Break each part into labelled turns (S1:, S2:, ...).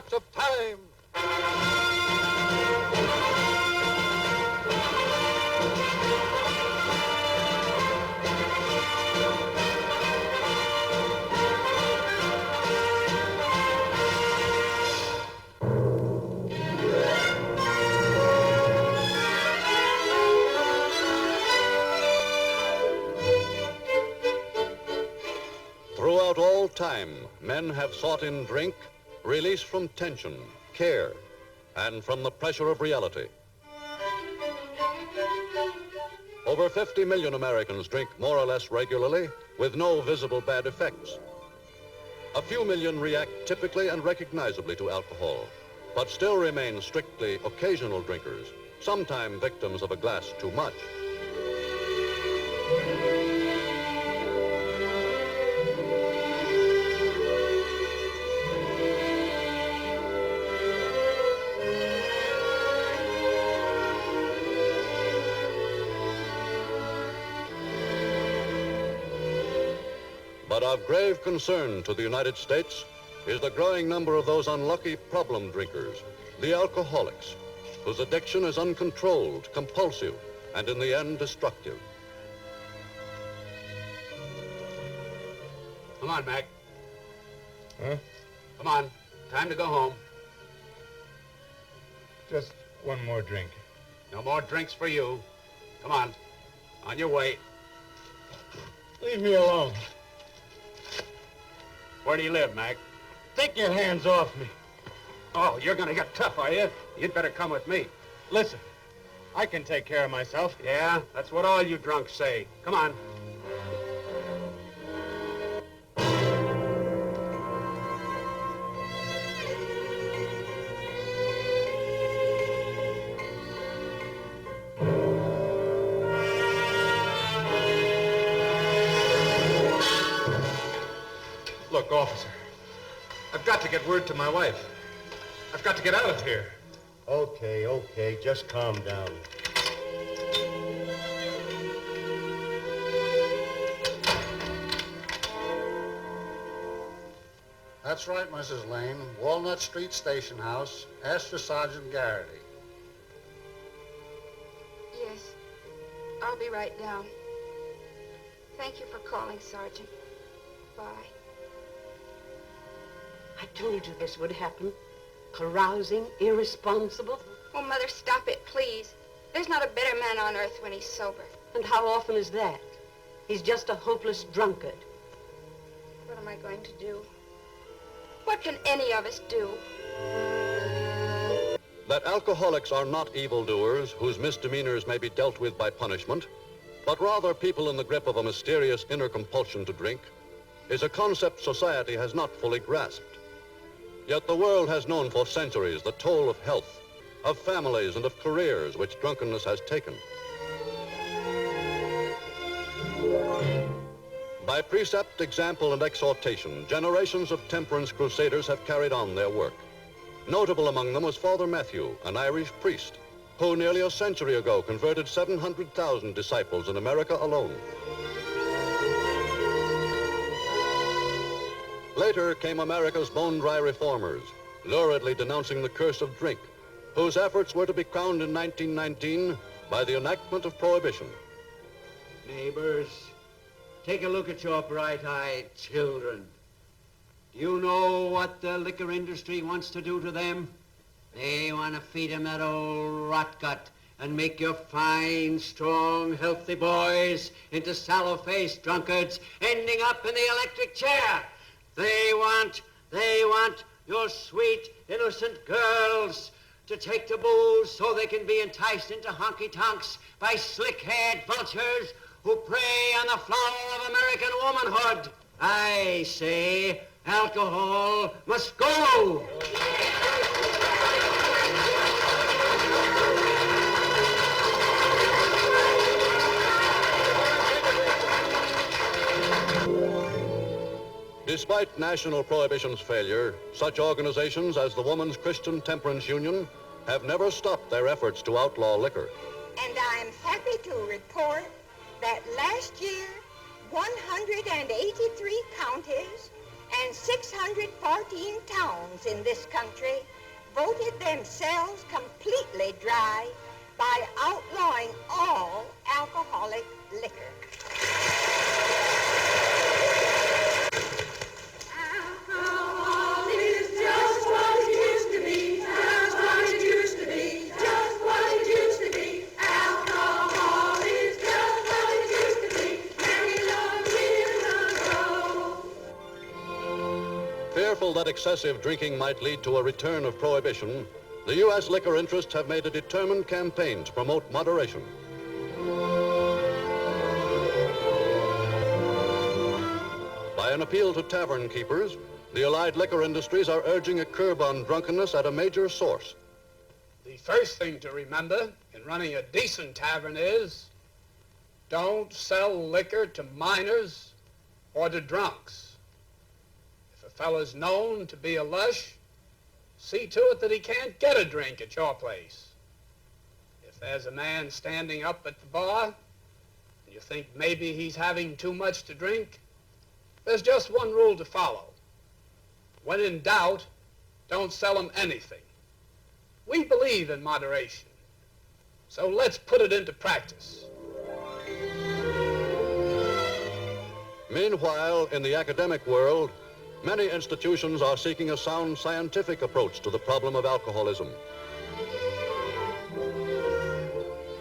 S1: march of time.
S2: Throughout all time, men have sought in drink release from tension, care, and from the pressure of reality. Over 50 million Americans drink more or less regularly with no visible bad effects. A few million react typically and recognizably to alcohol, but still remain strictly occasional drinkers, sometimes victims of a glass too much. But of grave concern to the United States is the growing number of those unlucky problem drinkers, the alcoholics, whose addiction is uncontrolled, compulsive, and in the end destructive.
S3: Come on, Mac.
S4: Huh?
S3: Come on. Time to go home.
S4: Just one more drink.
S3: No more drinks for you. Come on. On your way.
S4: Leave me alone.
S3: Where do you live, Mac?
S4: Take your hands off me.
S3: Oh, you're gonna get tough, are you? You'd better come with me.
S4: Listen, I can take care of myself.
S3: Yeah, that's what all you drunks say. Come on.
S4: Look, officer, I've got to get word to my wife. I've got to get out of here.
S5: Okay, just calm down. That's right, Mrs. Lane. Walnut Street Station House. Ask for Sergeant Garrity.
S6: Yes, I'll be right down. Thank you for calling, Sergeant. Bye.
S7: I told you this would happen. Carousing, irresponsible.
S6: Oh, Mother, stop it, please. There's not a better man on earth when he's sober.
S7: And how often is that? He's just a hopeless drunkard.
S6: What am I going to do? What can any of us do?
S2: That alcoholics are not evildoers whose misdemeanors may be dealt with by punishment, but rather people in the grip of a mysterious inner compulsion to drink, is a concept society has not fully grasped. Yet the world has known for centuries the toll of health, of families, and of careers which drunkenness has taken. By precept, example, and exhortation, generations of temperance crusaders have carried on their work. Notable among them was Father Matthew, an Irish priest, who nearly a century ago converted 700,000 disciples in America alone. Later came America's bone-dry reformers, luridly denouncing the curse of drink, whose efforts were to be crowned in 1919 by the enactment of prohibition.
S8: Neighbors, take a look at your bright-eyed children. Do you know what the liquor industry wants to do to them? They want to feed them that old rot gut and make your fine, strong, healthy boys into sallow-faced drunkards ending up in the electric chair. They want your sweet, innocent girls to take to booze so they can be enticed into honky-tonks by slick-haired vultures who prey on the flower of American womanhood. I say alcohol must go.
S2: Despite national prohibition's failure, such organizations as the Woman's Christian Temperance Union have never stopped their efforts to outlaw liquor.
S9: And I'm happy to report that last year, 183 counties and 614 towns in this country voted themselves completely dry by outlawing all alcoholic liquor. Alcohol is just what it used to be, just what it used to be, just what it used to be. Alcohol is just what it used to be, many long years ago.
S2: Fearful that excessive drinking might lead to a return of prohibition, the U.S. liquor interests have made a determined campaign to promote moderation. By an appeal to tavern keepers, the allied liquor industries are urging a curb on drunkenness at a major source.
S3: The first thing to remember in running a decent tavern is don't sell liquor to minors or to drunks. If a fellow's known to be a lush, see to it that he can't get a drink at your place. If there's a man standing up at the bar and you think maybe he's having too much to drink, there's just one rule to follow. When in doubt, don't sell him anything. We believe in moderation, so let's put it into practice.
S2: Meanwhile, in the academic world, many institutions are seeking a sound scientific approach to the problem of alcoholism.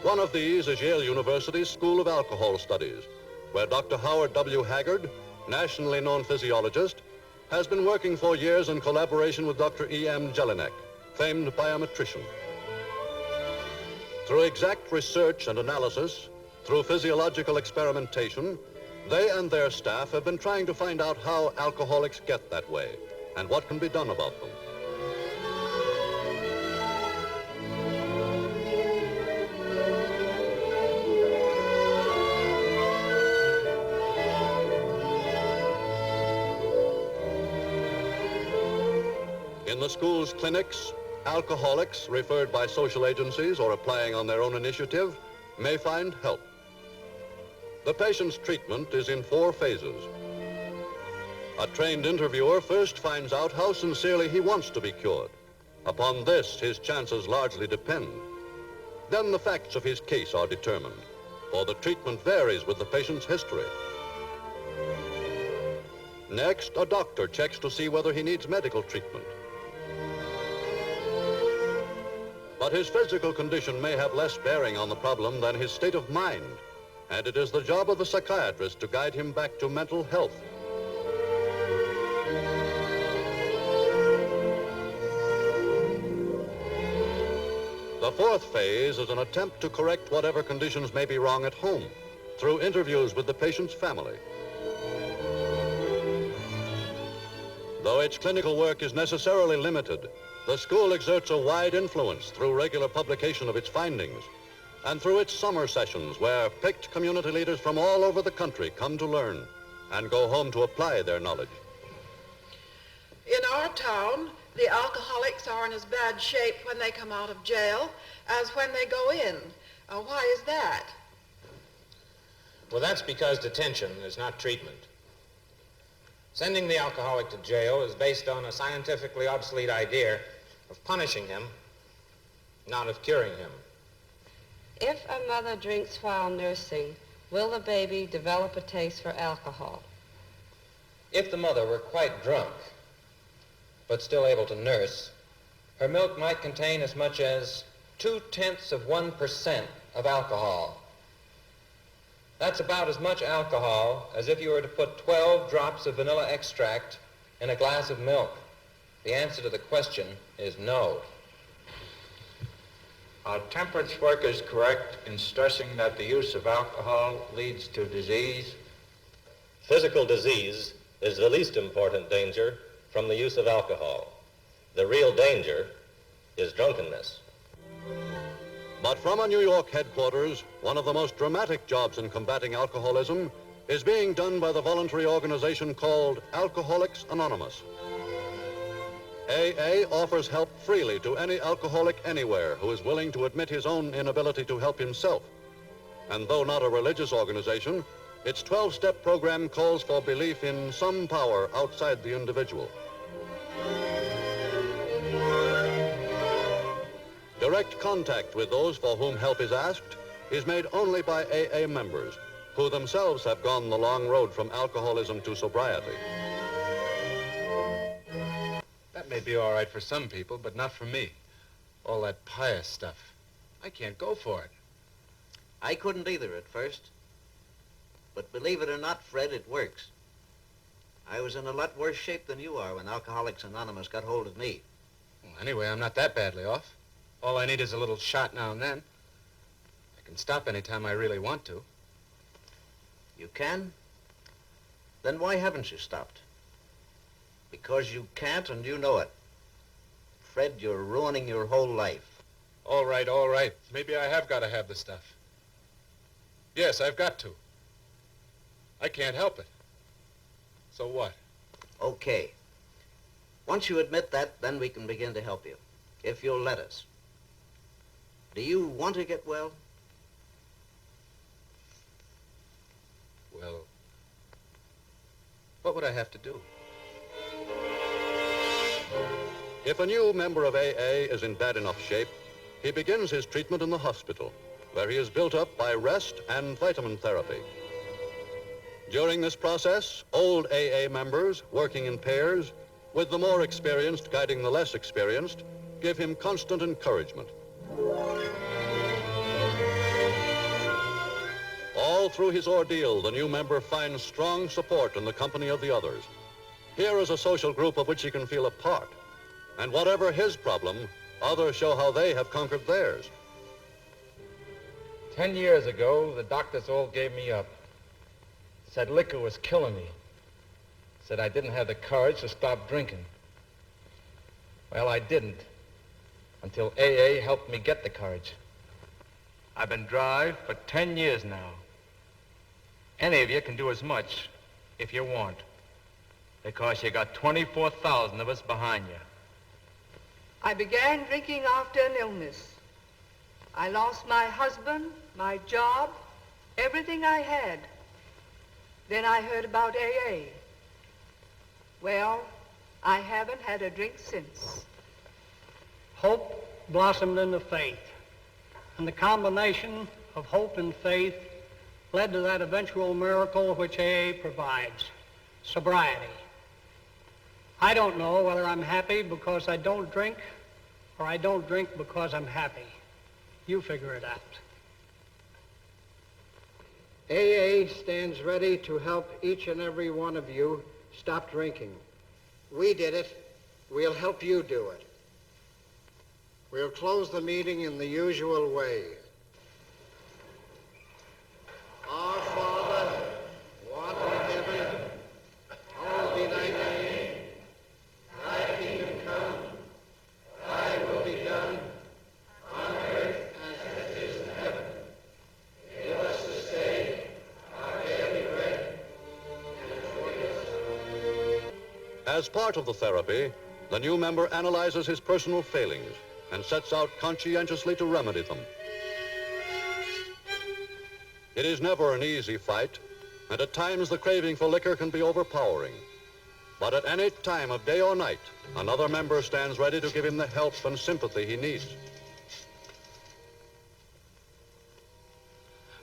S2: One of these is Yale University's School of Alcohol Studies, where Dr. Howard W. Haggard, nationally known physiologist, has been working for years in collaboration with Dr. E.M. Jelinek, famed biometrician. Through exact research and analysis, through physiological experimentation, they and their staff have been trying to find out how alcoholics get that way and what can be done about them. In the school's clinics, alcoholics referred by social agencies or applying on their own initiative may find help. The patient's treatment is in 4 phases. A trained interviewer first finds out how sincerely he wants to be cured. Upon this, his chances largely depend. Then the facts of his case are determined, for the treatment varies with the patient's history. Next, a doctor checks to see whether he needs medical treatment. But his physical condition may have less bearing on the problem than his state of mind, and it is the job of the psychiatrist to guide him back to mental health. The 4th phase is an attempt to correct whatever conditions may be wrong at home through interviews with the patient's family. Though its clinical work is necessarily limited, the school exerts a wide influence through regular publication of its findings and through its summer sessions where picked community leaders from all over the country come to learn and go home to apply their knowledge.
S1: In our town, the alcoholics are in as bad shape when they come out of jail as when they go in. Why is that?
S4: Well, that's because detention is not treatment. Sending the alcoholic to jail is based on a scientifically obsolete idea of punishing him, not of curing him.
S7: If a mother drinks while nursing, will the baby develop a taste for alcohol?
S10: If the mother were quite drunk, but still able to nurse, her milk might contain as much as 0.2% of alcohol. That's about as much alcohol as if you were to put 12 drops of vanilla extract in a glass of milk. The answer to the question is no.
S11: Our temperance work is correct in stressing that the use of alcohol leads to disease.
S12: Physical disease is the least important danger from the use of alcohol. The real danger is drunkenness.
S2: But from a New York headquarters, one of the most dramatic jobs in combating alcoholism is being done by the voluntary organization called Alcoholics Anonymous. AA offers help freely to any alcoholic anywhere who is willing to admit his own inability to help himself. And though not a religious organization, Its 12-step program calls for belief in some power outside the individual. Direct contact with those for whom help is asked is made only by AA members, who themselves have gone the long road from alcoholism to sobriety.
S13: That may be all right for some people, but not for me. All that pious stuff. I can't go for it.
S8: I couldn't either at first. But believe it or not, Fred, it works. I was in a lot worse shape than you are when Alcoholics Anonymous got hold of me.
S13: Well, anyway, I'm not that badly off. All I need is a little shot now and then. I can stop any time I really want to.
S8: You can? Then why haven't you stopped? Because you can't and you know it. Fred, you're ruining your whole life.
S13: All right, all right. Maybe I have got to have the stuff. Yes, I've got to. I can't help it. So what?
S8: Okay. Once you admit that, then we can begin to help you, if you'll let us. Do you want to get well?
S13: Well, what would I have to do?
S2: If a new member of AA is in bad enough shape, he begins his treatment in the hospital, where he is built up by rest and vitamin therapy. During this process, old AA members, working in pairs, with the more experienced guiding the less experienced, give him constant encouragement. All through his ordeal, the new member finds strong support in the company of the others. Here is a social group of which he can feel a part. And whatever his problem, others show how they have conquered theirs.
S14: 10 years ago, the doctors all gave me up. Said liquor was killing me. Said I didn't have the courage to stop drinking. Well, I didn't, until AA helped me get the courage. I've been dry for 10 years now. Any of you can do as much if you want, because you got 24,000 of us behind you.
S15: I began drinking after an illness. I lost my husband, my job, everything I had. Then I heard about AA. Well, I haven't had a drink since.
S16: Hope blossomed into faith, and the combination of hope and faith led to that eventual miracle which AA provides, sobriety. I don't know whether I'm happy because I don't drink, or I don't drink because I'm happy. You figure it out.
S17: AA stands ready to help each and every one of you stop drinking. We did it. We'll help you do it. We'll close the meeting in the usual way. Our Father, who art in heaven, hallowed be thy name. Thy kingdom come, thy will be done, on earth as it is in heaven. Give us this day our daily bread, and forgive us.
S2: As part of the therapy, the new member analyzes his personal failings and sets out conscientiously to remedy them. It is never an easy fight, and at times the craving for liquor can be overpowering. But at any time of day or night, another member stands ready to give him the help and sympathy he needs.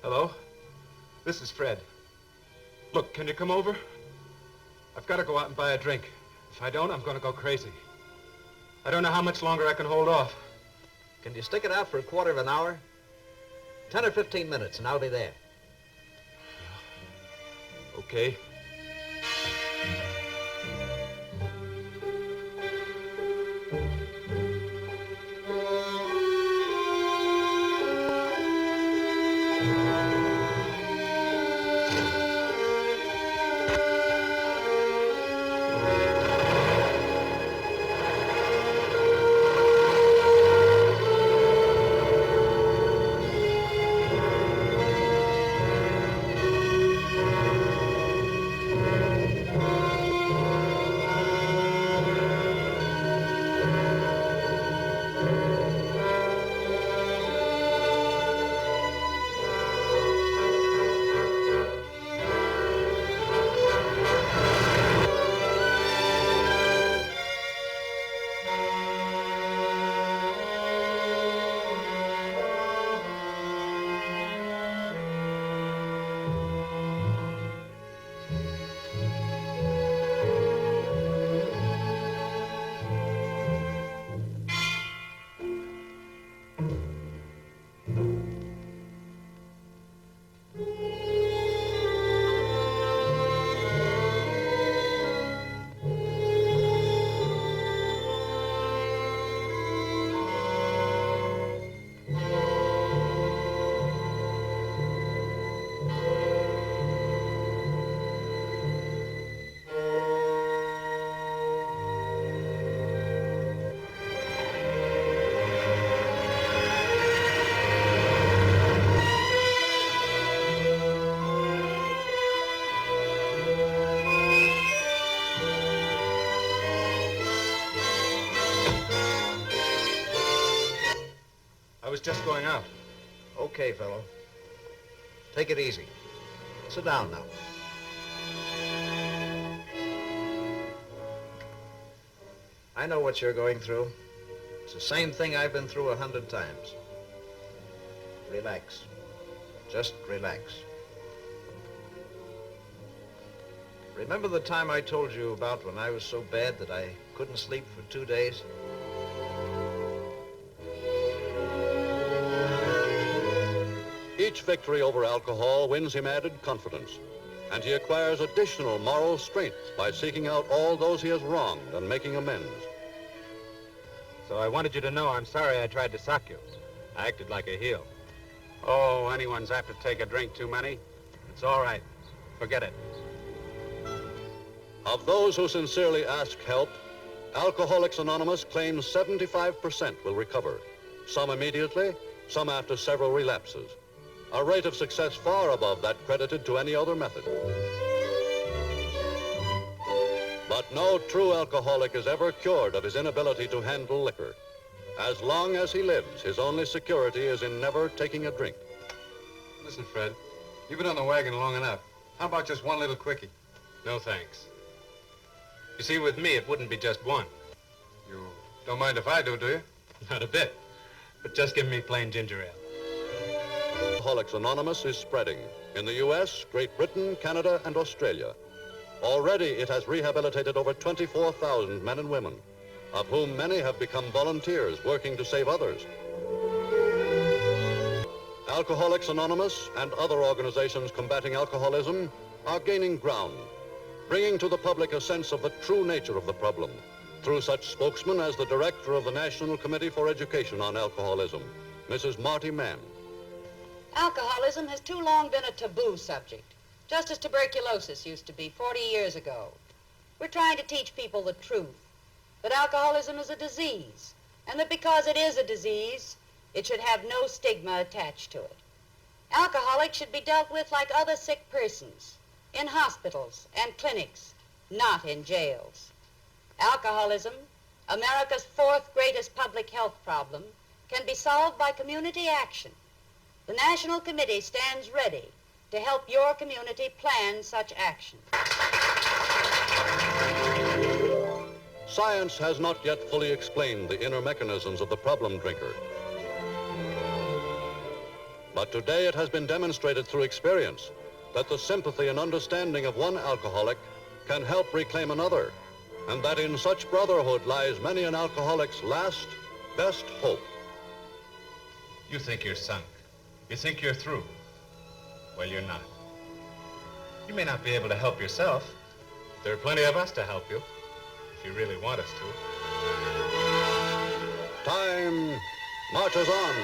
S13: Hello? This is Fred. Look, can you come over? I've got to go out and buy a drink. If I don't, I'm going to go crazy. I don't know how much longer I can hold off.
S8: Can you stick it out for a quarter of an hour? 10 or 15 minutes, and I'll be there.
S13: Okay. just going out.
S17: Okay, fellow. Take it easy. Sit down now. I know what you're going through. It's the same thing I've been through 100 times. Relax. Just relax. Remember the time I told you about when I was so bad that I couldn't sleep for 2 days?
S2: Each victory over alcohol wins him added confidence, and he acquires additional moral strength by seeking out all those he has wronged and making amends.
S13: So I wanted you to know I'm sorry I tried to sock you. I acted like a heel. Oh, anyone's apt to take a drink too many. It's all right. Forget it.
S2: Of those who sincerely ask help, Alcoholics Anonymous claims 75% will recover, some immediately, some after several relapses, a rate of success far above that credited to any other method. But no true alcoholic is ever cured of his inability to handle liquor. As long as he lives, his only security is in never taking a drink.
S13: Listen, Fred, you've been on the wagon long enough. How about just one little quickie? No, thanks. You see, with me, it wouldn't be just one. You don't mind if I do you? Not a bit. But just give me plain ginger ale.
S2: Alcoholics Anonymous is spreading in the U.S., Great Britain, Canada, and Australia. Already it has rehabilitated over 24,000 men and women, of whom many have become volunteers working to save others. Alcoholics Anonymous and other organizations combating alcoholism are gaining ground, bringing to the public a sense of the true nature of the problem through such spokesmen as the director of the National Committee for Education on Alcoholism, Mrs. Marty Mann.
S7: Alcoholism has too long been a taboo subject, just as tuberculosis used to be 40 years ago. We're trying to teach people the truth, that alcoholism is a disease, and that because it is a disease, it should have no stigma attached to it. Alcoholics should be dealt with like other sick persons, in hospitals and clinics, not in jails. Alcoholism, America's fourth greatest public health problem, can be solved by community action. The National Committee stands ready to help your community plan such action.
S2: Science has not yet fully explained the inner mechanisms of the problem drinker. But today it has been demonstrated through experience that the sympathy and understanding of one alcoholic can help reclaim another, and that in such brotherhood lies many an alcoholic's last, best hope.
S13: You think you're sunk. You think you're through. Well, you're not. You may not be able to help yourself. There are plenty of us to help you, if you really want us to.
S2: Time marches on.